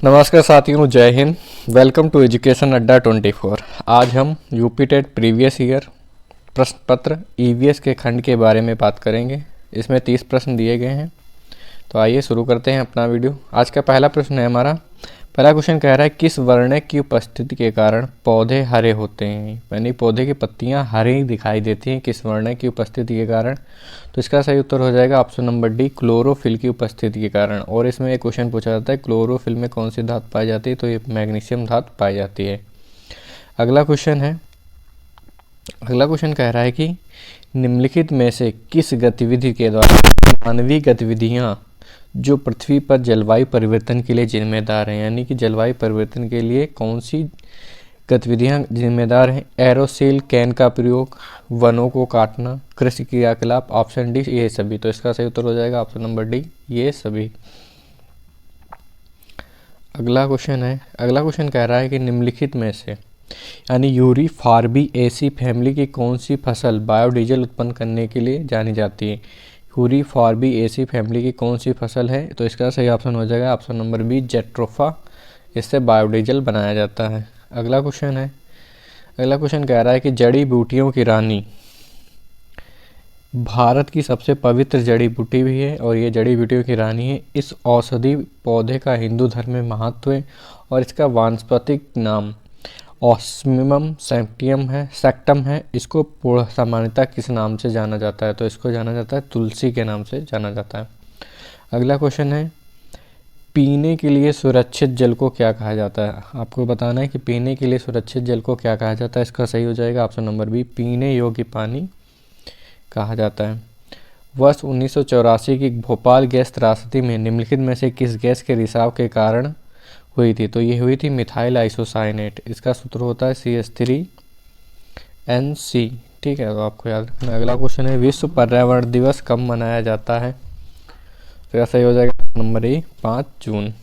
नमस्कार साथियों, जय हिंद। वेलकम टू एजुकेशन अड्डा 24। आज हम यूपी टेट प्रीवियस ईयर प्रश्न पत्र ईवीएस के खंड के बारे में बात करेंगे। इसमें 30 प्रश्न दिए गए हैं। तो आइए शुरू करते हैं अपना वीडियो। आज का पहला प्रश्न है हमारा। पहला क्वेश्चन कह रहा है किस वर्ण की उपस्थिति के कारण पौधे हरे होते हैं, यानी पौधे की पत्तियां हरी दिखाई देती हैं किस वर्ण की उपस्थिति के कारण। तो इसका सही उत्तर हो जाएगा ऑप्शन नंबर डी, क्लोरोफिल की उपस्थिति के कारण। और इसमें एक क्वेश्चन पूछा जाता है क्लोरोफिल में कौन सी धातु पाई जाती है, तो ये मैग्नीशियम धातु पाई जाती है। अगला क्वेश्चन कह रहा है कि निम्नलिखित में से किस गतिविधि के द्वारा मानवीय गतिविधियां जो पृथ्वी पर जलवायु परिवर्तन के लिए जिम्मेदार हैं, यानी कि जलवायु परिवर्तन के लिए कौन सी गतिविधियां जिम्मेदार हैं। एरोसेल कैन का प्रयोग, वनों को काटना, कृषि क्रियाकलाप, ऑप्शन डी ये सभी। तो इसका सही उत्तर हो जाएगा ऑप्शन नंबर डी, ये सभी। अगला क्वेश्चन कह रहा है कि निम्नलिखित में से यानी यूरी फार्बिएसी फैमिली की कौन सी फसल बायोडीजल उत्पन्न करने के लिए जानी जाती है। यूरी फार्बिएसी फैमिली की कौन सी फसल है, तो इसका सही ऑप्शन हो जाएगा ऑप्शन नंबर बी, जेट्रोफा। इससे बायोडीजल बनाया जाता है। अगला क्वेश्चन कह रहा है कि जड़ी बूटियों की रानी भारत की सबसे पवित्र जड़ी बूटी भी है और ये जड़ी बूटियों की रानी है। इस औषधि पौधे का हिंदू धर्म में महत्व है और इसका वानस्पतिक नाम ऑस्मियम सेक्टम है। इसको सामान्यतः किस नाम से जाना जाता है, तो इसको जाना जाता है तुलसी के नाम से जाना जाता है। अगला क्वेश्चन है पीने के लिए सुरक्षित जल को क्या कहा जाता है। आपको बताना है कि पीने के लिए सुरक्षित जल को क्या कहा जाता है। इसका सही हो जाएगा ऑप्शन नंबर बी, पीने योग्य पानी कहा जाता है। वर्ष 1984 की भोपाल गैस त्रासदी में निम्नलिखित में से किस गैस के रिसाव के कारण हुई थी, तो ये हुई थी मिथाइल आइसोसाइनेट। इसका सूत्र होता है CH3NC। ठीक है, तो आपको याद रखना। अगला क्वेश्चन है विश्व पर्यावरण दिवस कब मनाया जाता है, तो यह सही हो जाएगा नंबर ए, 5 जून।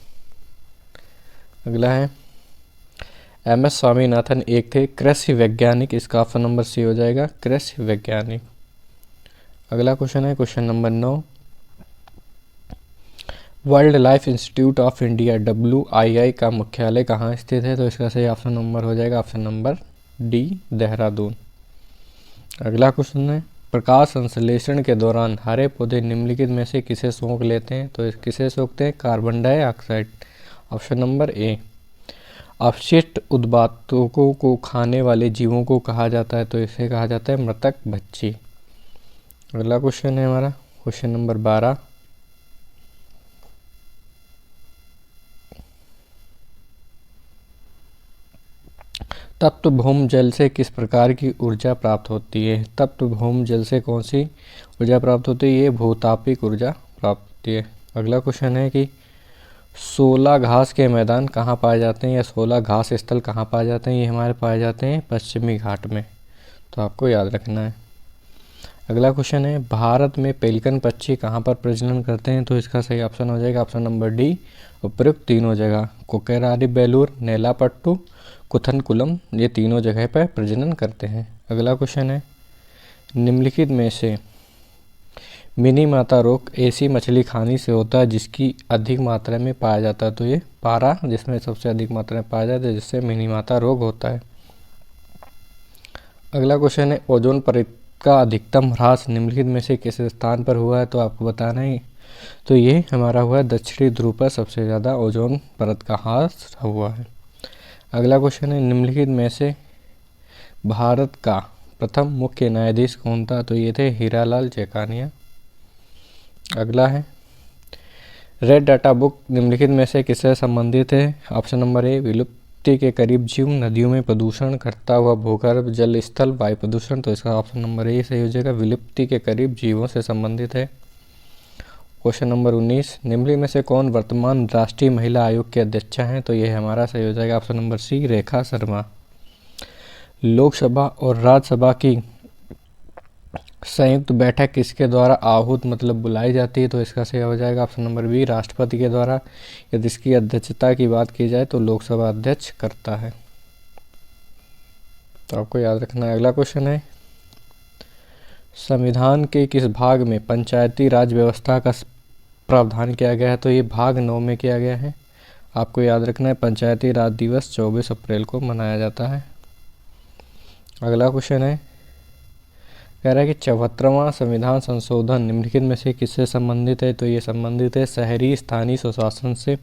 अगला है MS स्वामीनाथन एक थे कृषि वैज्ञानिक। इसका ऑप्शन नंबर सी हो जाएगा, कृषि वैज्ञानिक। अगला क्वेश्चन है question number 9। World life institute of India WII का मुख्यालय कहाँ स्थित है, तो इसका सही ऑप्शन नंबर हो जाएगा ऑप्शन नंबर डी, देहरादून। अगला क्वेश्चन है प्रकाश संश्लेषण के दौरान हरे पौधे निम्नलिखित में से किसे सोख लेते हैं, तो किसे सोखते हैं, carbon dioxide. Option number A. अपशिष्ट उत्पादों को खाने वाले जीवों को कहा जाता है, तो इसे कहा जाता है मृतक भक्षी। अगला क्वेश्चन है हमारा क्वेश्चन नंबर 12। तप्त भूम जल से किस प्रकार की ऊर्जा प्राप्त होती है। तप्त भूम जल से कौन सी ऊर्जा प्राप्त होती है, ये भूतापिक ऊर्जा प्राप्त होती है। अगला क्वेश्चन है कि 16 घास के मैदान कहाँ पाए जाते हैं या 16 घास स्थल कहाँ पाए जाते हैं, ये हमारे पाए जाते हैं पश्चिमी घाट में। तो आपको याद रखना है। अगला क्वेश्चन है भारत में पेलिकन पक्षी कहाँ पर प्रजनन करते हैं, तो इसका सही ऑप्शन हो जाएगा ऑप्शन नंबर डी, उपयुक्त तीनों जगह, कोकेरारी बेलूर, नेलापट्टू, कुथनकुलम, ये तीनों जगह पर प्रजनन करते हैं। अगला क्वेश्चन है निम्नलिखित में से मिनी माता रोग ऐसी मछली खाने से होता है जिसकी अधिक मात्रा में पाया जाता है, तो ये पारा जिसमें सबसे अधिक मात्रा में पाया जाता है, जिससे मिनी माता रोग होता है। अगला क्वेश्चन है ओजोन परत का अधिकतम ह्रास निम्नलिखित में से किस स्थान पर हुआ है, तो आपको बताना है। तो ये हमारा हुआ है दक्षिणी ध्रुव पर सबसे ज़्यादा ओजोन परत का ह्रास हुआ है। अगला क्वेश्चन है निम्नलिखित में से भारत का प्रथम मुख्य न्यायाधीश कौन था, तो ये थे हीरालाल जेकानिया। अगला है रेड डाटा बुक निम्नलिखित में से किससे संबंधित है। ऑप्शन नंबर ए, विलुप्ति के करीब जीव, नदियों में प्रदूषण, घटता हुआ भूगर्भ जल स्थल, वायु प्रदूषण। तो इसका ऑप्शन नंबर ए सही हो जाएगा, विलुप्ति के करीब जीवों से संबंधित है। क्वेश्चन नंबर 19 निम्नलिखित में से कौन वर्तमान राष्ट्रीय महिला आयोग के अध्यक्षा हैं, तो यह हमारा सही हो जाएगा ऑप्शन नंबर सी, रेखा शर्मा। लोकसभा और राज्यसभा की संयुक्त बैठक किसके द्वारा आहूत मतलब बुलाई जाती है, तो इसका सही हो जाएगा ऑप्शन नंबर बी, राष्ट्रपति के द्वारा। यदि इसकी अध्यक्षता की बात की जाए तो लोकसभा अध्यक्ष करता है। तो आपको याद रखना है। अगला क्वेश्चन है संविधान के किस भाग में पंचायती राज व्यवस्था का प्रावधान किया गया है, तो ये भाग 9 में किया गया है। आपको याद रखना है पंचायती राज दिवस 24 अप्रैल को मनाया जाता है। अगला क्वेश्चन है, कह रहा है कि 74वां संविधान संशोधन निम्नलिखित में से किससे संबंधित है? तो ये संबंधित है शहरी स्थानीय स्वशासन से।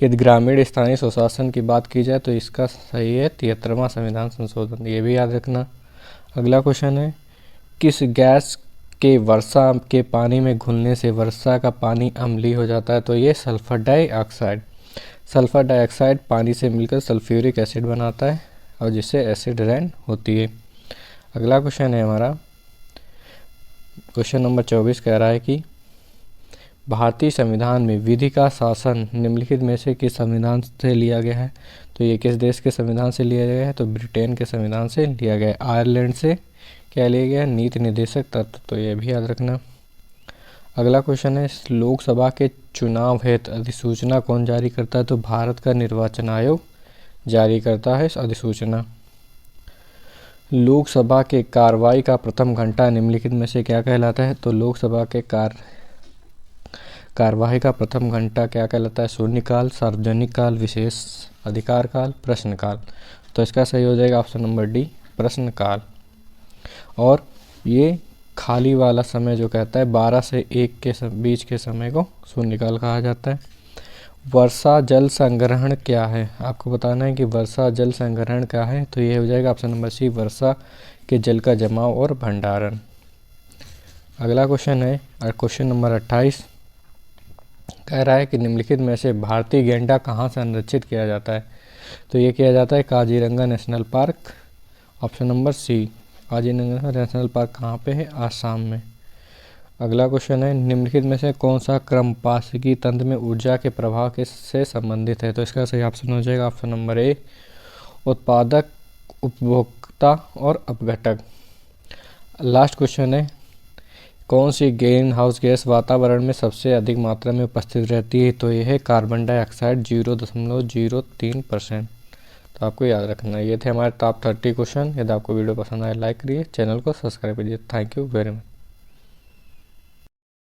यदि ग्रामीण स्थानीय स्वशासन की बात की जाए तो इसका सही है 73वां संविधान संशोधन, ये भी याद रखना। अगला क्वेश्चन है, किस गैस के वर्षा के पानी में घुलने से वर्षा का पानी अम्लीय हो जाता है? तो ये सल्फर डाइऑक्साइड। सल्फर डाइऑक्साइड पानी से मिलकर सल्फ्यूरिक एसिड बनाता है और जिससे एसिड रेन होती है। अगला क्वेश्चन है हमारा, क्वेश्चन नंबर 24 कह रहा है कि भारतीय संविधान में विधि का शासन निम्नलिखित में से किस संविधान से लिया गया है? तो ये किस देश के संविधान से लिया गया है? तो ब्रिटेन के संविधान से लिया गया है। आयरलैंड से क्या लिया गया है? नीति निर्देशक तत्व, तो ये भी याद रखना। अगला क्वेश्चन है, लोकसभा के चुनाव हेतु अधिसूचना कौन जारी करता है? तो भारत का निर्वाचन आयोग जारी करता है इस अधिसूचना। लोकसभा के कार्रवाई का प्रथम घंटा निम्नलिखित में से क्या कहलाता है? तो लोकसभा के कार्यवाही का प्रथम घंटा क्या कहलाता है? शून्यकाल, सार्वजनिक काल, विशेष अधिकार काल, प्रश्नकाल। तो इसका सही हो जाएगा ऑप्शन नंबर डी, प्रश्नकाल। और ये खाली वाला समय जो कहता है 12 से 1 के बीच के समय को शून्यकाल कहा जाता है। वर्षा जल संग्रहण क्या है? आपको बताना है कि वर्षा जल संग्रहण क्या है। तो ये हो जाएगा ऑप्शन नंबर सी, वर्षा के जल का जमाव और भंडारण। अगला क्वेश्चन है क्वेश्चन नंबर 28, कह रहा है कि निम्नलिखित में से भारतीय गैंडा कहाँ संरक्षित किया जाता है? तो ये किया जाता है Kaziranga national park, option number C. Kaziranga national park कहाँ पे है? आसाम में। अगला क्वेश्चन है, निम्नलिखित में से कौन सा क्रम पारिस्थितिकी तंत्र में ऊर्जा के प्रवाह के से संबंधित है? तो इसका सही ऑप्शन हो जाएगा ऑप्शन नंबर ए, उत्पादक, उपभोक्ता और अपघटक। लास्ट क्वेश्चन है, कौन सी ग्रीन हाउस गैस वातावरण में सबसे अधिक मात्रा में उपस्थित रहती है? तो यह है कार्बन डाइऑक्साइड 0.03%। तो आपको याद रखना है। ये थे हमारे टॉप 30 क्वेश्चन। यदि आपको वीडियो पसंद आए लाइक करिए, चैनल को सब्सक्राइब करिए। Thank you very much.